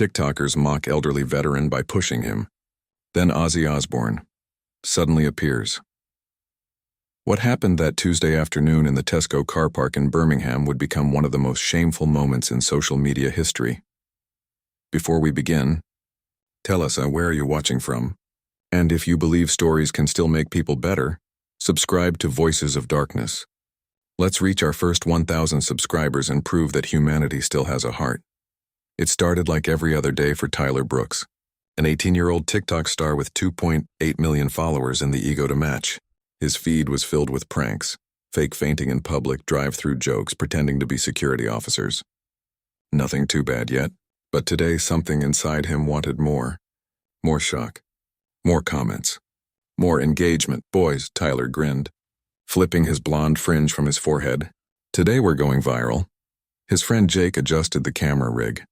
TikTokers mock elderly veteran by pushing him. Then Ozzy Osbourne suddenly appears. What happened that Tuesday afternoon in the Tesco car park in Birmingham would become one of the most shameful moments in social media history. Before we begin, tell us where are you watching from? And if you believe stories can still make people better, subscribe to Voices of Darkness. Let's reach our first 1,000 subscribers and prove that humanity still has a heart. It started like every other day for Tyler Brooks, an 18-year-old TikTok star with 2.8 million followers and the ego to match. His feed was filled with pranks, fake fainting in public, drive-through jokes, pretending to be security officers. Nothing too bad yet, but today something inside him wanted more. More shock. More comments. More engagement. Boys, Tyler grinned, flipping his blonde fringe from his forehead. Today we're going viral. His friend Jake adjusted the camera rig.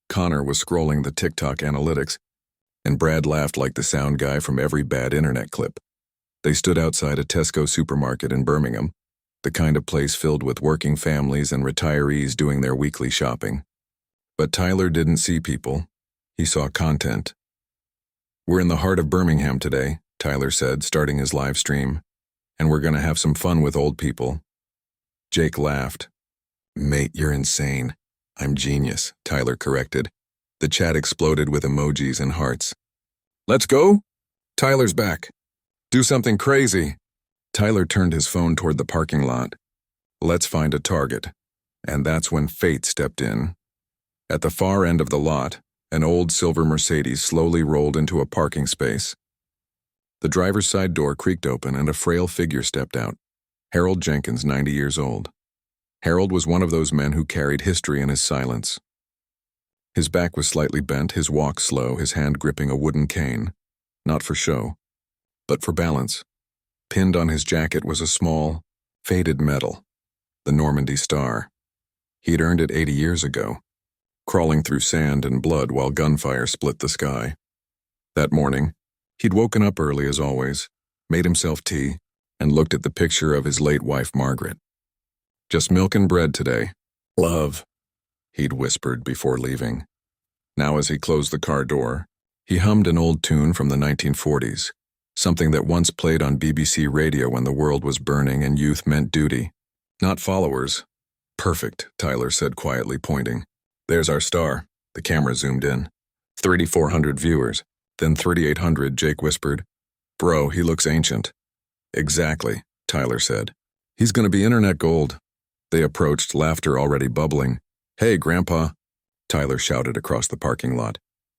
Connor was scrolling the TikTok analytics, and Brad laughed like the sound guy from every bad internet clip. They stood outside a Tesco supermarket in Birmingham, the kind of place filled with working families and retirees doing their weekly shopping. But Tyler didn't see people. He saw content. "We're in the heart of Birmingham today," Tyler said, starting his live stream, "and we're going to have some fun with old people." Jake laughed. "Mate, you're insane." "I'm genius," Tyler corrected. The chat exploded with emojis and hearts. "Let's go?" "Tyler's back. Do something crazy." Tyler turned his phone toward the parking lot. "Let's find a target." And that's when fate stepped in. At the far end of the lot, an old silver Mercedes slowly rolled into a parking space. The driver's side door creaked open and a frail figure stepped out. Harold Jenkins, 90 years old. Harold was one of those men who carried history in his silence. His back was slightly bent, his walk slow, his hand gripping a wooden cane. Not for show, but for balance. Pinned on his jacket was a small, faded medal, the Normandy Star. He'd earned it 80 years ago, crawling through sand and blood while gunfire split the sky. That morning, he'd woken up early as always, made himself tea, and looked at the picture of his late wife Margaret. "Just milk and bread today. Love," he'd whispered before leaving. Now as he closed the car door, he hummed an old tune from the 1940s, something that once played on BBC radio when the world was burning and youth meant duty. "Not followers." "Perfect," Tyler said quietly, pointing. "There's our star." The camera zoomed in. 3,400 viewers, then 3,800, Jake whispered. "Bro, he looks ancient." "Exactly," Tyler said. "He's gonna be internet gold." They approached, laughter already bubbling. "Hey, Grandpa," Tyler shouted across the parking lot.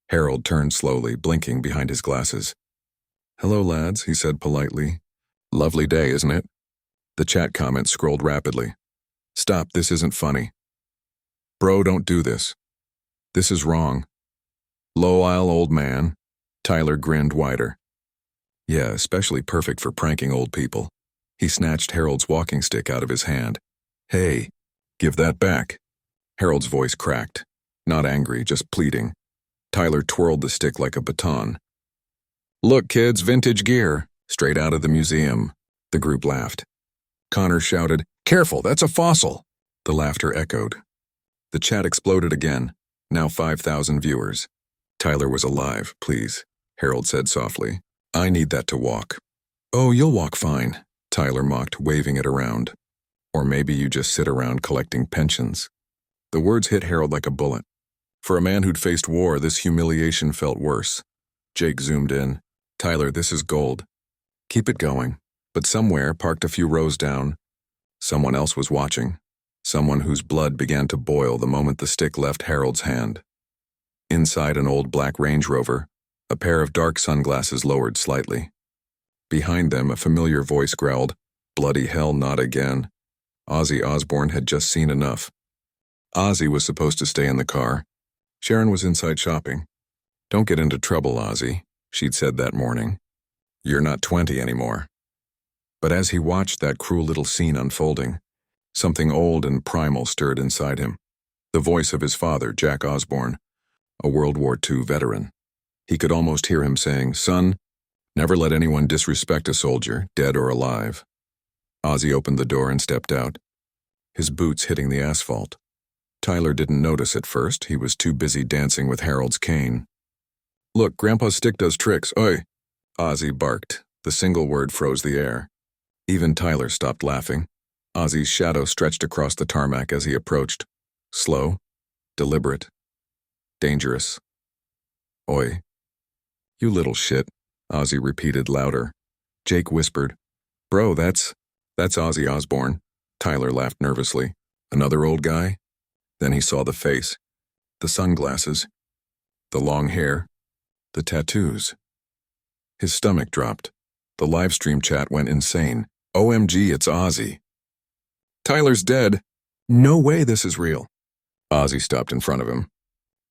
Harold turned slowly, blinking behind his glasses. "Hello, lads," he said politely. "Lovely day, isn't it?" The chat comments scrolled rapidly. "Stop, this isn't funny." "Bro, don't do this. This is wrong." "Low-isle old man." Tyler grinned wider. "Yeah, especially perfect for pranking old people." He snatched Harold's walking stick out of his hand. "Hey, give that back." Harold's voice cracked. Not angry, just pleading. Tyler twirled the stick like a baton. "Look, kids, vintage gear, straight out of the museum." The group laughed. Connor shouted, "Careful, that's a fossil." The laughter echoed. The chat exploded again, now 5,000 viewers. "Tyler was alive, please," Harold said softly. "I need that to walk." "Oh, you'll walk fine," Tyler mocked, waving it around. "Or maybe you just sit around collecting pensions." The words hit Harold like a bullet. For a man who'd faced war, this humiliation felt worse. Jake zoomed in. "Tyler, this is gold. Keep it going." But somewhere, parked a few rows down, someone else was watching. Someone whose blood began to boil the moment the stick left Harold's hand. Inside an old black Range Rover, a pair of dark sunglasses lowered slightly. Behind them, a familiar voice growled, "Bloody hell, not again." Ozzy Osbourne had just seen enough. Ozzy was supposed to stay in the car. Sharon was inside shopping. "Don't get into trouble, Ozzy," she'd said that morning. "You're not 20 anymore." But as he watched that cruel little scene unfolding, something old and primal stirred inside him. The voice of his father, Jack Osbourne, a World War II veteran. He could almost hear him saying, "Son, never let anyone disrespect a soldier, dead or alive." Ozzy opened the door and stepped out, his boots hitting the asphalt. Tyler didn't notice at first. He was too busy dancing with Harold's cane. "Look, Grandpa's stick does tricks. Oi!" Ozzy barked. The single word froze the air. Even Tyler stopped laughing. Ozzy's shadow stretched across the tarmac as he approached. Slow, deliberate, dangerous. "Oi." "You little shit," Ozzy repeated louder. Jake whispered, "Bro, that's Ozzy Osbourne." Tyler laughed nervously. "Another old guy?" Then he saw the face, the sunglasses, the long hair, the tattoos. His stomach dropped. The livestream chat went insane. "OMG, it's Ozzy." "Tyler's dead. No way this is real." Ozzy stopped in front of him.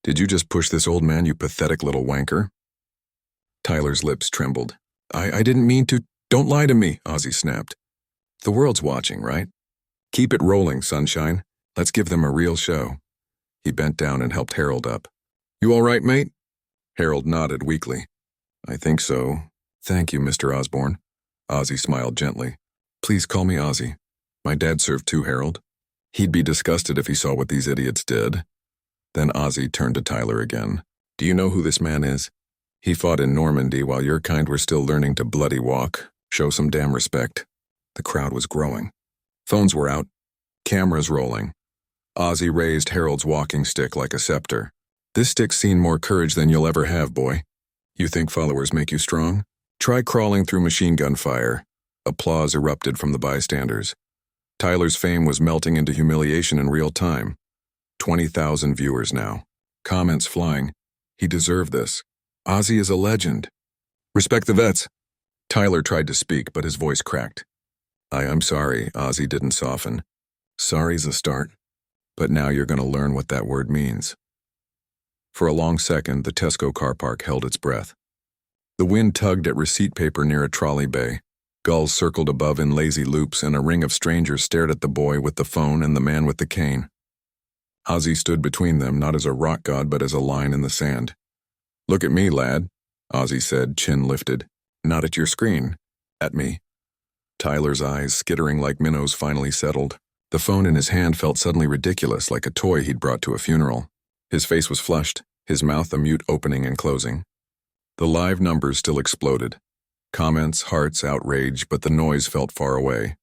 "Did you just push this old man, you pathetic little wanker?" Tyler's lips trembled. I didn't mean to. Don't lie to me," Ozzy snapped. "The world's watching, right? Keep it rolling, sunshine. Let's give them a real show." He bent down and helped Harold up. "You all right, mate?" Harold nodded weakly. "I think so. Thank you, Mr. Osbourne." Ozzy smiled gently. "Please call me Ozzy. My dad served too, Harold. He'd be disgusted if he saw what these idiots did." Then Ozzy turned to Tyler again. "Do you know who this man is? He fought in Normandy while your kind were still learning to bloody walk. Show some damn respect." The crowd was growing. Phones were out. Cameras rolling. Ozzy raised Harold's walking stick like a scepter. "This stick's seen more courage than you'll ever have, boy. You think followers make you strong? Try crawling through machine gun fire." Applause erupted from the bystanders. Tyler's fame was melting into humiliation in real time. 20,000 viewers now. Comments flying. "He deserved this. Ozzy is a legend. Respect the vets." Tyler tried to speak, but his voice cracked. I'm sorry," Ozzy didn't soften. "Sorry's a start. But now you're going to learn what that word means." For a long second, the Tesco car park held its breath. The wind tugged at receipt paper near a trolley bay. Gulls circled above in lazy loops, and a ring of strangers stared at the boy with the phone and the man with the cane. Ozzy stood between them, not as a rock god, but as a line in the sand. "Look at me, lad," Ozzy said, chin lifted. "Not at your screen. At me." Tyler's eyes, skittering like minnows, finally settled. The phone in his hand felt suddenly ridiculous, like a toy he'd brought to a funeral. His face was flushed, his mouth a mute opening and closing. The live numbers still exploded. Comments, hearts, outrage, but the noise felt far away.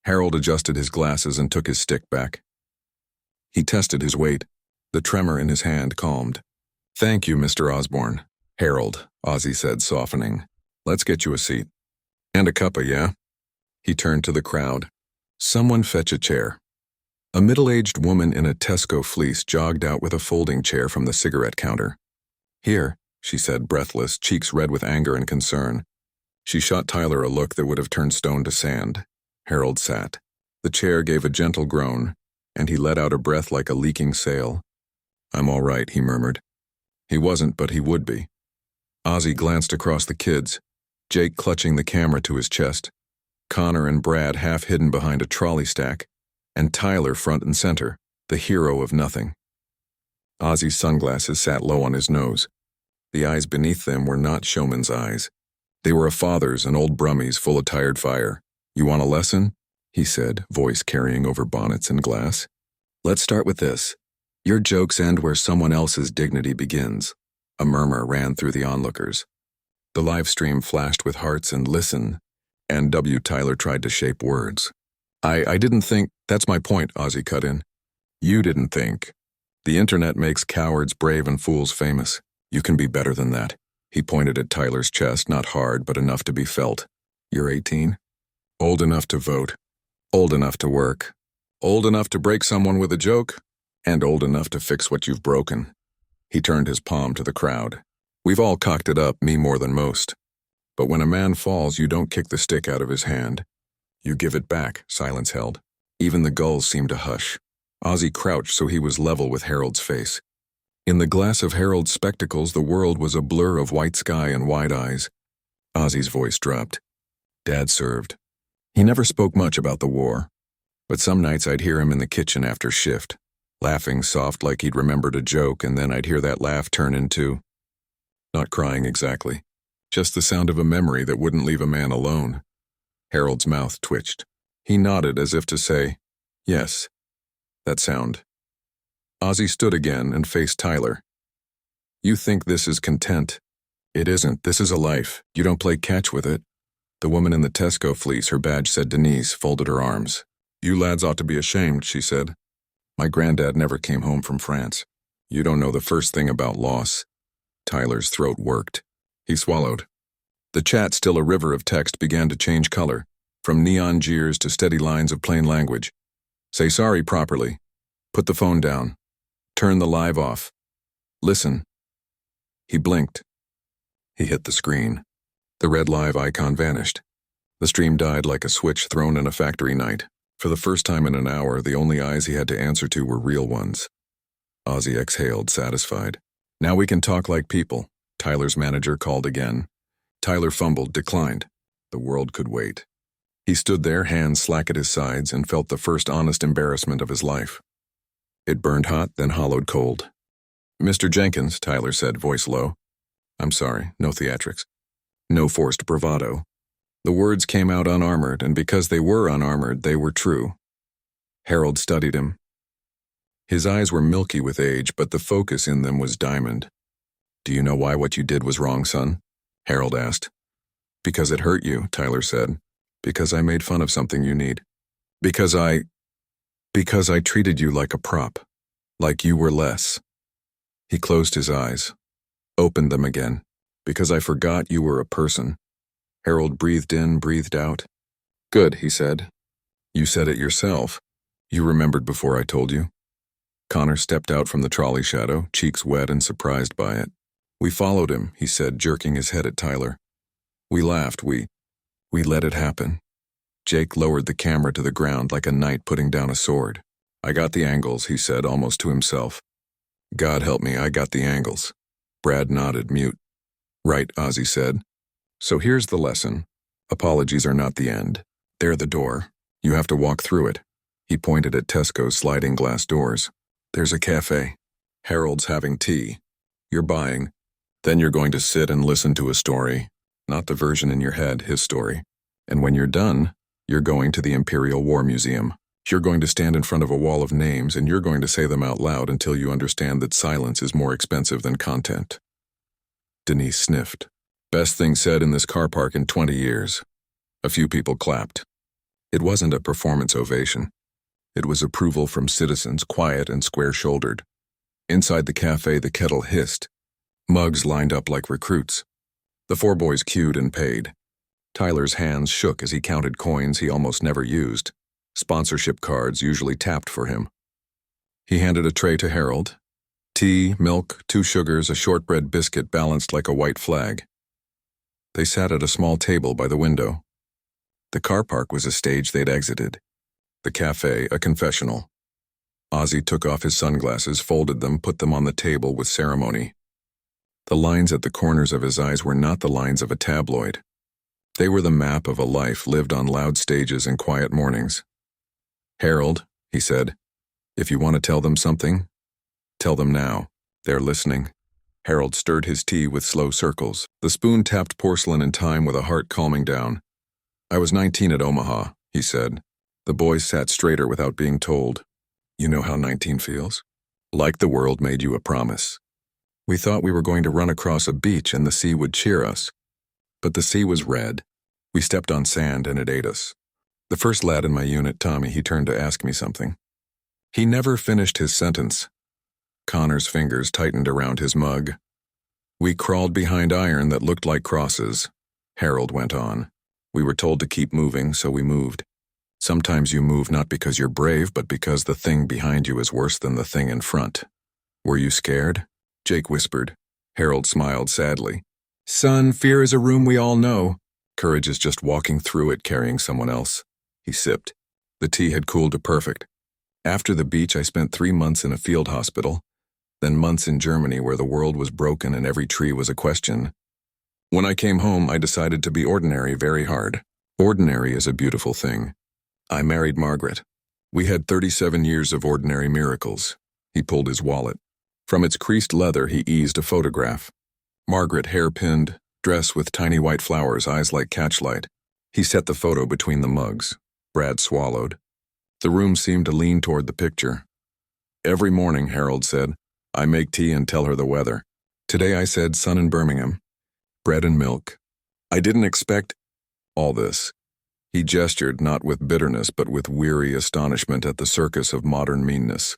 Harold adjusted his glasses and took his stick back. He tested his weight. The tremor in his hand calmed. "Thank you, Mr. Osbourne." "Harold," Ozzy said, softening. "Let's get you a seat. And a cuppa, yeah?" He turned to the crowd. "Someone fetch a chair." A middle-aged woman in a Tesco fleece jogged out with a folding chair from the cigarette counter. "Here," she said, breathless, cheeks red with anger and concern. She shot Tyler a look that would have turned stone to sand. Harold sat. The chair gave a gentle groan, and he let out a breath like a leaking sail. "I'm all right," he murmured. He wasn't, but he would be. Ozzy glanced across the kids, Jake clutching the camera to his chest, Connor and Brad half hidden behind a trolley stack, and Tyler front and center, the hero of nothing. Ozzy's sunglasses sat low on his nose. The eyes beneath them were not showman's eyes. They were a father's, an old Brummie's full of tired fire. "You want a lesson?" he said, voice carrying over bonnets and glass. "Let's start with this. Your jokes end where someone else's dignity begins." A murmur ran through the onlookers. The live stream flashed with hearts and "listen," and Tyler tried to shape words. I didn't think, that's my point," Ozzy cut in. "You didn't think. The internet makes cowards brave and fools famous. You can be better than that." He pointed at Tyler's chest, not hard, but enough to be felt. "You're 18? Old enough to vote. Old enough to work. Old enough to break someone with a joke. And old enough to fix what you've broken." He turned his palm to the crowd. "We've all cocked it up, me more than most. But when a man falls, you don't kick the stick out of his hand. You give it back." Silence held. Even the gulls seemed to hush. Ozzy crouched so he was level with Harold's face. In the glass of Harold's spectacles, the world was a blur of white sky and wide eyes. Ozzy's voice dropped. "Dad served. He never spoke much about the war. But some nights I'd hear him in the kitchen after shift, laughing soft like he'd remembered a joke, and then I'd hear that laugh turn into, not crying exactly, just the sound of a memory that wouldn't leave a man alone." Harold's mouth twitched. He nodded as if to say, "Yes, that sound. Ozzy stood again and faced Tyler. You think this is content? It isn't. This is a life. You don't play catch with it. The woman in the Tesco fleece, her badge said Denise, folded her arms. You lads ought to be ashamed, she said. My granddad never came home from France. You don't know the first thing about loss. Tyler's throat worked. He swallowed. The chat, still a river of text, began to change color, from neon jeers to steady lines of plain language. Say sorry properly. Put the phone down. Turn the live off. Listen. He blinked. He hit the screen. The red live icon vanished. The stream died like a switch thrown in a factory night. For the first time in an hour, the only eyes he had to answer to were real ones. Ozzy exhaled, satisfied. Now we can talk like people, Tyler's manager called again. Tyler fumbled, declined. The world could wait. He stood there, hands slack at his sides, and felt the first honest embarrassment of his life. It burned hot, then hollowed cold. Mr. Jenkins, Tyler said, voice low. I'm sorry, no theatrics. No forced bravado. The words came out unarmored, and because they were unarmored, they were true. Harold studied him. His eyes were milky with age, but the focus in them was diamond. Do you know why what you did was wrong, son? Harold asked. Because it hurt you, Tyler said. Because I made fun of something you need. Because I treated you like a prop. Like you were less. He closed his eyes. Opened them again. Because I forgot you were a person. Harold breathed in, breathed out. Good, he said. You said it yourself. You remembered before I told you. Connor stepped out from the trolley shadow, cheeks wet and surprised by it. We followed him, he said, jerking his head at Tyler. We laughed, we let it happen. Jake lowered the camera to the ground like a knight putting down a sword. I got the angles, he said, almost to himself. God help me, I got the angles. Brad nodded, mute. Right, Ozzy said. So here's the lesson. Apologies are not the end. They're the door. You have to walk through it. He pointed at Tesco's sliding glass doors. There's a cafe. Harold's having tea. You're buying. Then you're going to sit and listen to a story. Not the version in your head, his story. And when you're done, you're going to the Imperial War Museum. You're going to stand in front of a wall of names and you're going to say them out loud until you understand that silence is more expensive than content. Denise sniffed. Best thing said in this car park in 20 years. A few people clapped. It wasn't a performance ovation. It was approval from citizens, quiet and square-shouldered. Inside the cafe, the kettle hissed. Mugs lined up like recruits. The four boys queued and paid. Tyler's hands shook as he counted coins he almost never used. Sponsorship cards usually tapped for him. He handed a tray to Harold. Tea, milk, 2 sugars, a shortbread biscuit balanced like a white flag. They sat at a small table by the window. The car park was a stage they'd exited. The cafe, a confessional. Ozzy took off his sunglasses, folded them, put them on the table with ceremony. The lines at the corners of his eyes were not the lines of a tabloid. They were the map of a life lived on loud stages and quiet mornings. Harold, he said, if you want to tell them something, tell them now. They're listening. Harold stirred his tea with slow circles. The spoon tapped porcelain in time with a heart calming down. I was 19 at Omaha, he said. The boys sat straighter without being told. You know how 19 feels? Like the world made you a promise. We thought we were going to run across a beach and the sea would cheer us. But the sea was red. We stepped on sand and it ate us. The first lad in my unit, Tommy, he turned to ask me something. He never finished his sentence. Connor's fingers tightened around his mug. We crawled behind iron that looked like crosses. Harold went on. We were told to keep moving, so we moved. Sometimes you move not because you're brave, but because the thing behind you is worse than the thing in front. Were you scared? Jake whispered. Harold smiled sadly. Son, fear is a room we all know. Courage is just walking through it carrying someone else. He sipped. The tea had cooled to perfect. After the beach, I spent 3 months in a field hospital, then months in Germany where the world was broken and every tree was a question. When I came home, I decided to be ordinary very hard. Ordinary is a beautiful thing. I married Margaret. We had 37 years of ordinary miracles. He pulled his wallet. From its creased leather, he eased a photograph. Margaret, hair-pinned, dress with tiny white flowers, eyes like catchlight. He set the photo between the mugs. Brad swallowed. The room seemed to lean toward the picture. Every morning, Harold said, I make tea and tell her the weather. Today I said sun in Birmingham, bread and milk. I didn't expect all this. He gestured not with bitterness but with weary astonishment at the circus of modern meanness.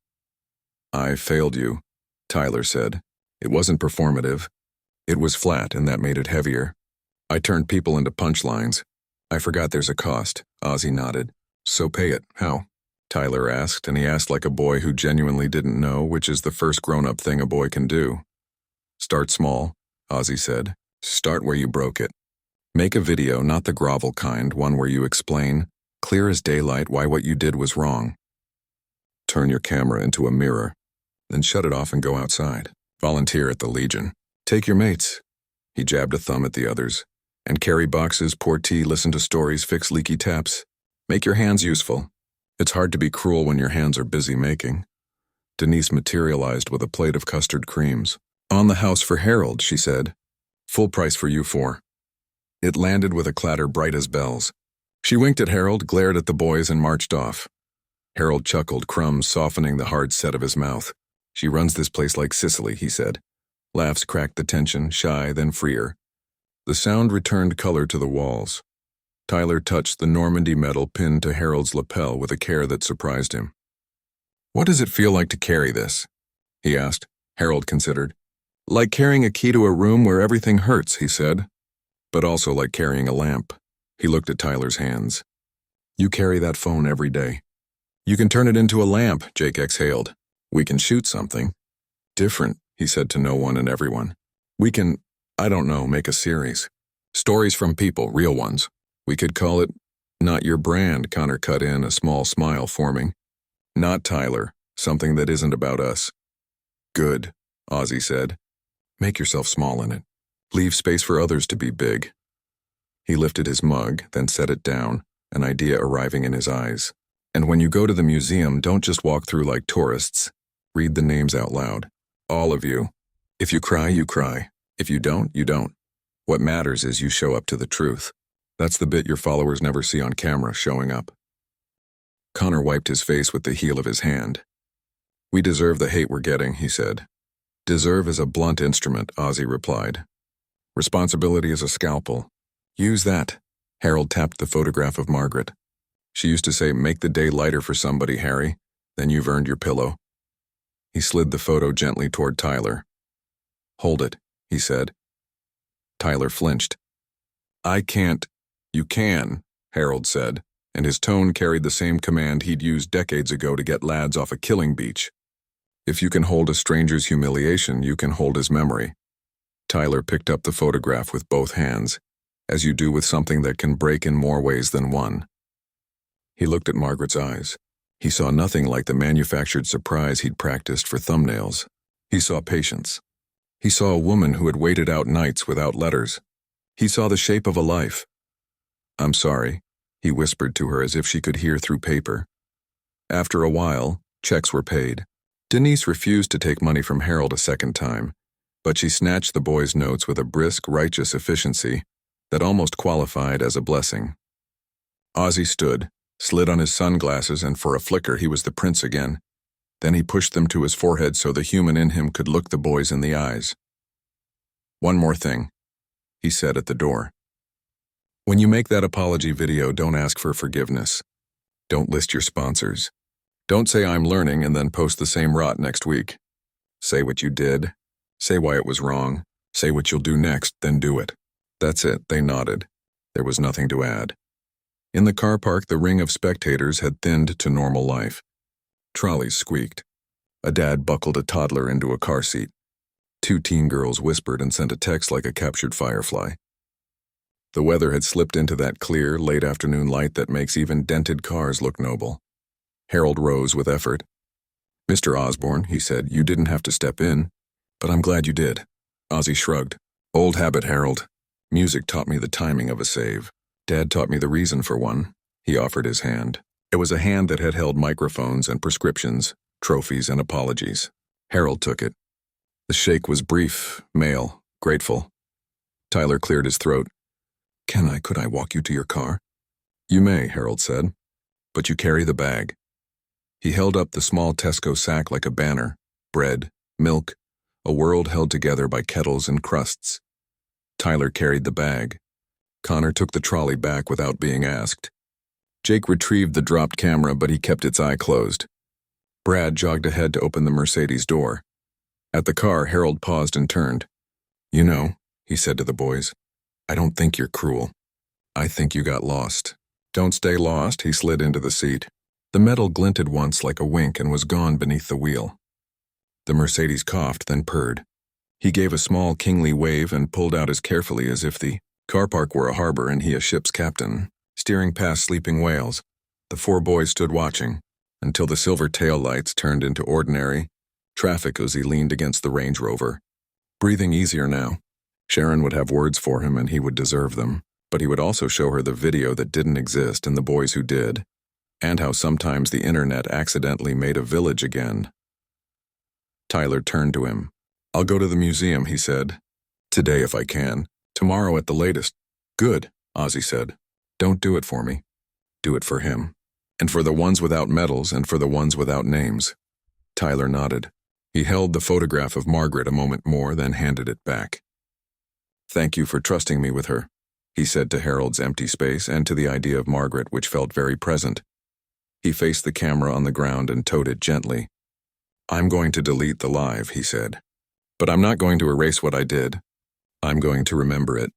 I failed you, Tyler said. It wasn't performative. It was flat, and that made it heavier. I turned people into punchlines. I forgot there's a cost. Ozzy nodded. So pay it. How? Tyler asked, and he asked like a boy who genuinely didn't know, which is the first grown-up thing a boy can do. Start small, Ozzy said. Start where you broke it. Make a video, not the grovel kind, one where you explain, clear as daylight, why what you did was wrong. Turn your camera into a mirror, then shut it off and go outside. Volunteer at the Legion. Take your mates. He jabbed a thumb at the others. And carry boxes, pour tea, listen to stories, fix leaky taps. Make your hands useful. It's hard to be cruel when your hands are busy making. Denise materialized with a plate of custard creams. On the house for Harold, she said. Full price for you four. It landed with a clatter bright as bells. She winked at Harold, glared at the boys, and marched off. Harold chuckled, crumbs softening the hard set of his mouth. She runs this place like Sicily, he said. Laughs cracked the tension, shy, then freer. The sound returned color to the walls. Tyler touched the Normandy medal pinned to Harold's lapel with a care that surprised him. What does it feel like to carry this? He asked. Harold considered. Like carrying a key to a room where everything hurts, he said. But also like carrying a lamp. He looked at Tyler's hands. You carry that phone every day. You can turn it into a lamp, Jake exhaled. We can shoot something. Different, he said to no one and everyone. We can, I don't know, make a series. Stories from people, real ones. We could call it, Not Your Brand, Connor cut in, a small smile forming. Not Tyler, something that isn't about us. Good, Ozzy said. Make yourself small in it. Leave space for others to be big. He lifted his mug, then set it down, an idea arriving in his eyes. And when you go to the museum, don't just walk through like tourists. Read the names out loud. All of you. If you cry, you cry. If you don't, you don't. What matters is you show up to the truth. That's the bit your followers never see on camera, showing up. Connor wiped his face with the heel of his hand. We deserve the hate we're getting, he said. Deserve is a blunt instrument, Ozzy replied. Responsibility is a scalpel. Use that. Harold tapped the photograph of Margaret. She used to say, make the day lighter for somebody, Harry. Then you've earned your pillow. He slid the photo gently toward Tyler. Hold it, he said. Tyler flinched. I can't. You can, Harold said, and his tone carried the same command he'd used decades ago to get lads off a killing beach. If you can hold a stranger's humiliation, you can hold his memory. Tyler picked up the photograph with both hands, as you do with something that can break in more ways than one. He looked at Margaret's eyes. He saw nothing like the manufactured surprise he'd practiced for thumbnails. He saw patience. He saw a woman who had waited out nights without letters. He saw the shape of a life. I'm sorry, he whispered to her as if she could hear through paper. After a while, checks were paid. Denise refused to take money from Harold a second time, but she snatched the boy's notes with a brisk, righteous efficiency that almost qualified as a blessing. Ozzy stood, slid on his sunglasses, and for a flicker he was the prince again. Then he pushed them to his forehead so the human in him could look the boys in the eyes. One more thing, he said at the door. When you make that apology video, don't ask for forgiveness. Don't list your sponsors. Don't say I'm learning and then post the same rot next week. Say what you did. Say why it was wrong. Say what you'll do next, then do it. That's it, they nodded. There was nothing to add. In the car park, the ring of spectators had thinned to normal life. Trolleys squeaked. A dad buckled a toddler into a car seat. Two teen girls whispered and sent a text like a captured firefly. The weather had slipped into that clear, late afternoon light that makes even dented cars look noble. Harold rose with effort. Mr. Osbourne, he said, you didn't have to step in, but I'm glad you did. Ozzy shrugged. Old habit, Harold. Music taught me the timing of a save. Dad taught me the reason for one. He offered his hand. It was a hand that had held microphones and prescriptions, trophies and apologies. Harold took it. The shake was brief, male, grateful. Tyler cleared his throat. Could I walk you to your car? You may, Harold said, but you carry the bag. He held up the small Tesco sack like a banner. Bread, milk, a world held together by kettles and crusts. Tyler carried the bag. Connor took the trolley back without being asked. Jake retrieved the dropped camera, but he kept its eye closed. Brad jogged ahead to open the Mercedes door. At the car, Harold paused and turned. "You know," he said to the boys, "I don't think you're cruel. I think you got lost." "Don't stay lost," he slid into the seat. The metal glinted once like a wink and was gone beneath the wheel. The Mercedes coughed, then purred. He gave a small kingly wave and pulled out as carefully as if the car park were a harbor and he a ship's captain. Steering past sleeping whales, the four boys stood watching, until the silver tail lights turned into ordinary traffic as he leaned against the Range Rover. Breathing easier now. Sharon would have words for him and he would deserve them, but he would also show her the video that didn't exist and the boys who did, and how sometimes the internet accidentally made a village again. Tyler turned to him. "I'll go to the museum," he said. "Today if I can. Tomorrow at the latest." "Good," Ozzy said. "Don't do it for me. Do it for him. And for the ones without medals and for the ones without names." Tyler nodded. He held the photograph of Margaret a moment more, then handed it back. "Thank you for trusting me with her," he said to Harold's empty space and to the idea of Margaret, which felt very present. He faced the camera on the ground and towed it gently. "I'm going to delete the live," he said. "But I'm not going to erase what I did. I'm going to remember it.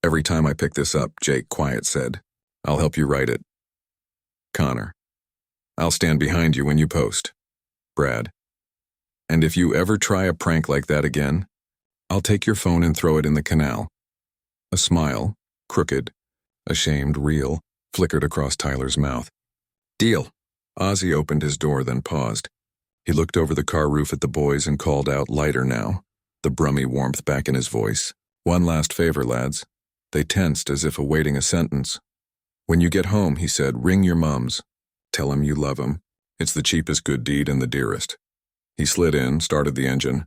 Every time I pick this up," Jake quiet said, "I'll help you write it." Connor. "I'll stand behind you when you post." Brad. "And if you ever try a prank like that again, I'll take your phone and throw it in the canal." A smile, crooked, ashamed, real, flickered across Tyler's mouth. "Deal." Ozzy opened his door, then paused. He looked over the car roof at the boys and called out, lighter now, the brummy warmth back in his voice. "One last favor, lads." They tensed as if awaiting a sentence. "When you get home," he said, "ring your mums. Tell 'em you love 'em. It's the cheapest good deed and the dearest." He slid in, started the engine,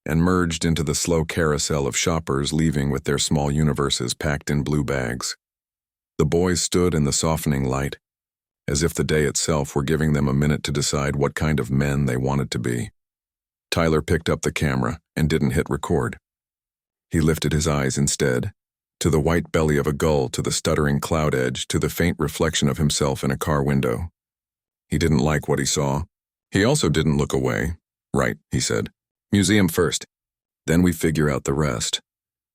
and merged into the slow carousel of shoppers leaving with their small universes packed in blue bags. The boys stood in the softening light, as if the day itself were giving them a minute to decide what kind of men they wanted to be. Tyler picked up the camera and didn't hit record. He lifted his eyes instead, to the white belly of a gull, to the stuttering cloud edge, to the faint reflection of himself in a car window. He didn't like what he saw. He also didn't look away. "Right," he said. "Museum first. Then we figure out the rest."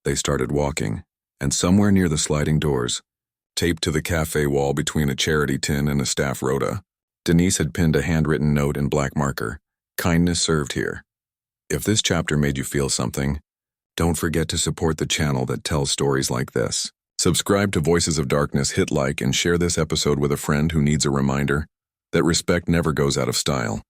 They started walking, and somewhere near the sliding doors, taped to the cafe wall between a charity tin and a staff rota, Denise had pinned a handwritten note in black marker. "Kindness served here." If this chapter made you feel something, don't forget to support the channel that tells stories like this. Subscribe to Voices of Darkness, hit like, and share this episode with a friend who needs a reminder that respect never goes out of style.